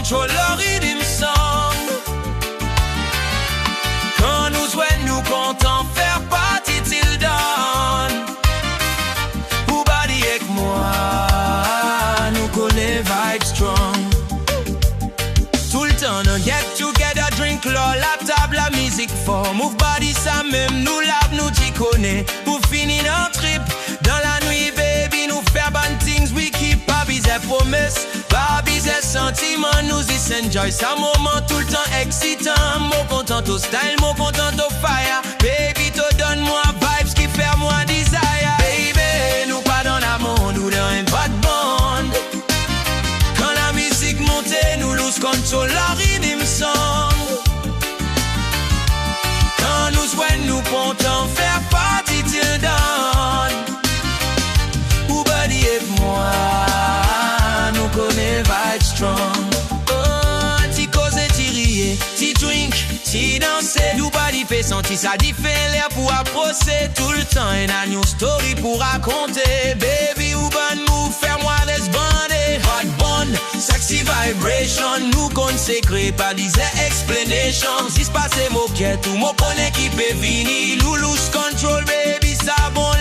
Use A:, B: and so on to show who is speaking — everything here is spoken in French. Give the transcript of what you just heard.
A: control le rhythm song. Quand nous souhaitons, nous comptons faire partie till dawn. Ou body avec moi, nous connaît vibe strong. Tout le temps, nous get together, drink l'eau, la table, la musique fort. Move body, ça même, nous lave, nous t'y connaît. Pour finir notre trip, dans la nuit, baby, nous faire bad things, we keep pas bizarre promesse. Pas bizarre sentiment, nous y enjoy. Ça moment tout le temps excitant. Mon content au style, mon content au fire. Baby, te donne-moi vibes qui fait moi desire. Baby, nous pas dans la monde ou dans un bad bond. Quand la musique monte, nous lose control la rhythm song. Quand nous souhaitons, nous comptons faire partie till dawn. Ou body et moi, nous connaît vibe strong. Oh, ti cause, ti rier, ti drink, ti danser. Nous body fait sentir ça diffère l'air pour approcher tout le temps. Et a new story pour raconter. Baby, ou bon move, faire-moi des bandés. Hot bond, sexy vibration. Nous consécrer par des explanations. Si se passe moquette ou mon connaît qui peut venir. Loulous control, baby, ça bon.